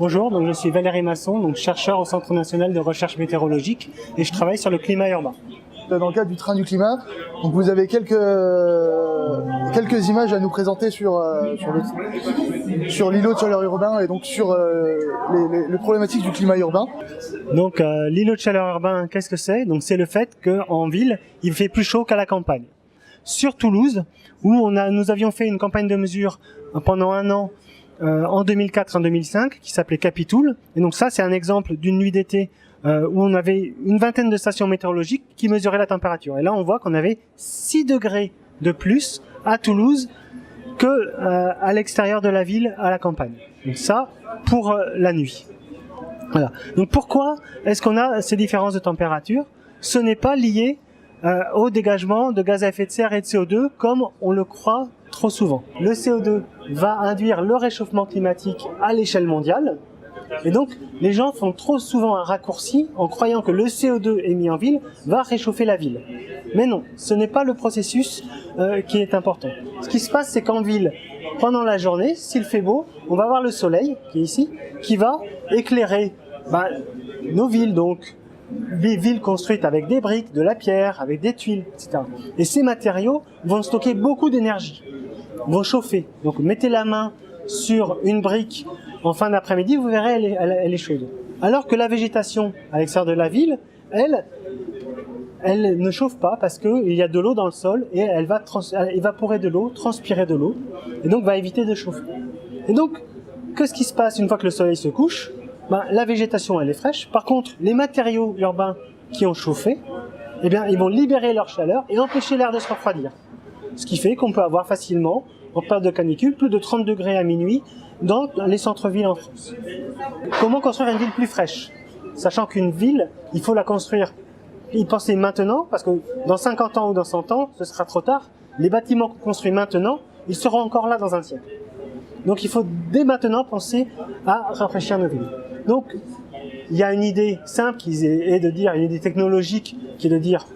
Bonjour, donc je suis Valérie Masson, donc chercheur au Centre national de recherche météorologique et je travaille sur le climat urbain. Dans le cadre du train du climat, donc vous avez quelques images à nous présenter sur l'îlot de chaleur urbain et donc sur les problématiques du climat urbain. Donc l'îlot de chaleur urbain, qu'est-ce que c'est? Donc c'est le fait qu'en ville, il fait plus chaud qu'à la campagne. Sur Toulouse, où nous avions fait une campagne de mesure pendant un an en 2004 et en 2005 qui s'appelait Capitoul. Et donc ça, c'est un exemple d'une nuit d'été où on avait une vingtaine de stations météorologiques qui mesuraient la température. Et là, on voit qu'on avait 6 degrés de plus à Toulouse que à l'extérieur de la ville, à la campagne. Donc ça, pour la nuit. Voilà. Donc pourquoi est-ce qu'on a ces différences de température? Ce n'est pas lié au dégagement de gaz à effet de serre et de CO2 comme on le croit trop souvent. Le CO2 va induire le réchauffement climatique à l'échelle mondiale. Et donc, les gens font trop souvent un raccourci en croyant que le CO2 émis en ville va réchauffer la ville. Mais non, ce n'est pas le processus qui est important. Ce qui se passe, c'est qu'en ville, pendant la journée, s'il fait beau, on va avoir le soleil, qui est ici, qui va éclairer nos villes, donc des villes construites avec des briques, de la pierre, avec des tuiles, etc. Et ces matériaux vont stocker beaucoup d'énergie, vont chauffer. Donc mettez la main sur une brique en fin d'après-midi, vous verrez, elle est chaude. Alors que la végétation à l'extérieur de la ville, elle ne chauffe pas parce qu'il y a de l'eau dans le sol et elle va évaporer de l'eau, transpirer de l'eau, et donc va éviter de chauffer. Et donc, qu'est-ce qui se passe une fois que le soleil se couche? La végétation, elle est fraîche. Par contre, les matériaux urbains qui ont chauffé, eh bien, ils vont libérer leur chaleur et empêcher l'air de se refroidir. Ce qui fait qu'on peut avoir facilement, en période de canicule, plus de 30 degrés à minuit dans les centres-villes en France. Comment construire une ville plus fraîche? Sachant qu'une ville, il faut la construire, y penser maintenant, parce que dans 50 ans ou dans 100 ans, ce sera trop tard. Les bâtiments qu'on construit maintenant, ils seront encore là dans un siècle. Donc il faut dès maintenant penser à rafraîchir nos villes. Donc il y a une idée simple qui est de dire, une idée technologique qui est de dire,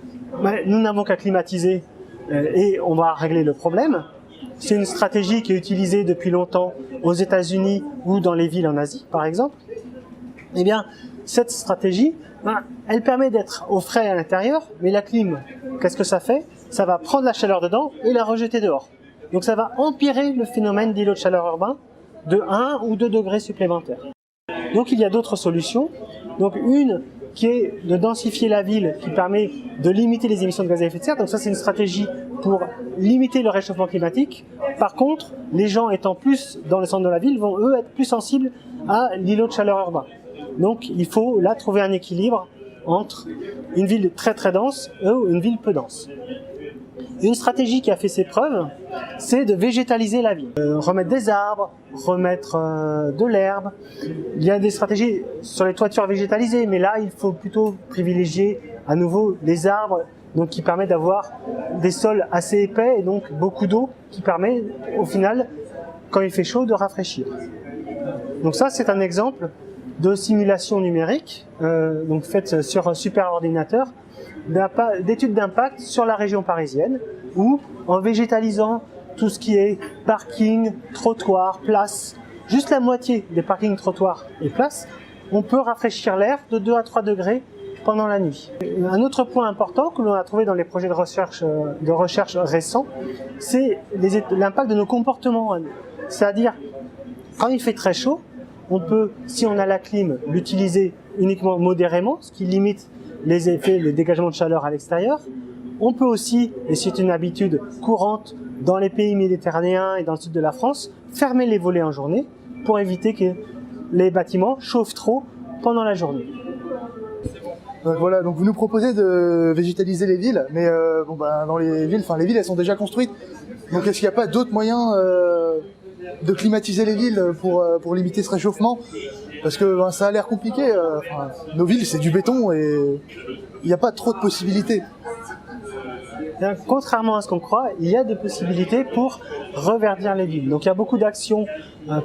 nous n'avons qu'à climatiser et on va régler le problème. C'est une stratégie qui est utilisée depuis longtemps aux États-Unis ou dans les villes en Asie, par exemple. Eh bien, cette stratégie, elle permet d'être au frais à l'intérieur, mais la clim, qu'est-ce que ça fait? Ça va prendre la chaleur dedans et la rejeter dehors. Donc ça va empirer le phénomène d'îlot de chaleur urbain de 1 ou 2 degrés supplémentaires. Donc il y a d'autres solutions. Donc une qui est de densifier la ville, qui permet de limiter les émissions de gaz à effet de serre. Donc ça, c'est une stratégie pour limiter le réchauffement climatique. Par contre, les gens étant plus dans le centre de la ville vont, eux, être plus sensibles à l'îlot de chaleur urbain. Donc il faut là trouver un équilibre entre une ville très très dense et une ville peu dense. Une stratégie qui a fait ses preuves, c'est de végétaliser la ville. Remettre des arbres, remettre de l'herbe. Il y a des stratégies sur les toitures végétalisées, mais là, il faut plutôt privilégier à nouveau les arbres, donc qui permettent d'avoir des sols assez épais et donc beaucoup d'eau, qui permet au final, quand il fait chaud, de rafraîchir. Donc ça, c'est un exemple de simulation numérique, donc faite sur un super ordinateur, d'études d'impact sur la région parisienne, où en végétalisant tout ce qui est parking, trottoir, place, juste la moitié des parkings, trottoirs et places, on peut rafraîchir l'air de 2 à 3 degrés pendant la nuit. Un autre point important que l'on a trouvé dans les projets de recherche récents, c'est l'impact de nos comportements. C'est-à-dire, quand il fait très chaud, on peut, si on a la clim, l'utiliser uniquement modérément, ce qui limite les effets, les dégagements de chaleur à l'extérieur. On peut aussi, et c'est une habitude courante dans les pays méditerranéens et dans le sud de la France, fermer les volets en journée pour éviter que les bâtiments chauffent trop pendant la journée. Donc voilà, donc vous nous proposez de végétaliser les villes, mais dans les villes, elles sont déjà construites. Donc est-ce qu'il n'y a pas d'autres moyens de climatiser les villes pour limiter ce réchauffement? Parce que ça a l'air compliqué. Nos villes, c'est du béton et il n'y a pas trop de possibilités. Contrairement à ce qu'on croit, il y a des possibilités pour reverdir les villes. Donc il y a beaucoup d'actions,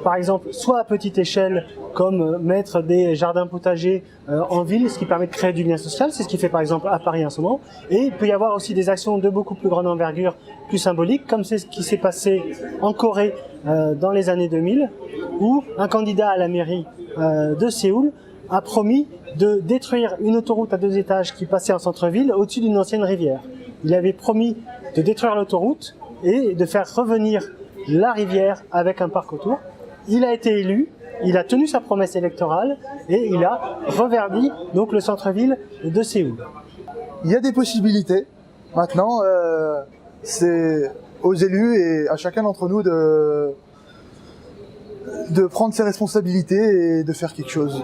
par exemple, soit à petite échelle, comme mettre des jardins potagers en ville, ce qui permet de créer du lien social. C'est ce qui fait par exemple à Paris en ce moment. Et il peut y avoir aussi des actions de beaucoup plus grande envergure, plus symboliques, comme c'est ce qui s'est passé en Corée dans les années 2000, où un candidat à la mairie de Séoul a promis de détruire une autoroute à 2 étages qui passait en centre-ville au-dessus d'une ancienne rivière. Il avait promis de détruire l'autoroute et de faire revenir la rivière avec un parc autour. Il a été élu, il a tenu sa promesse électorale et il a reverdi donc le centre-ville de Séoul. Il y a des possibilités. Maintenant, c'est aux élus et à chacun d'entre nous de prendre ses responsabilités et de faire quelque chose.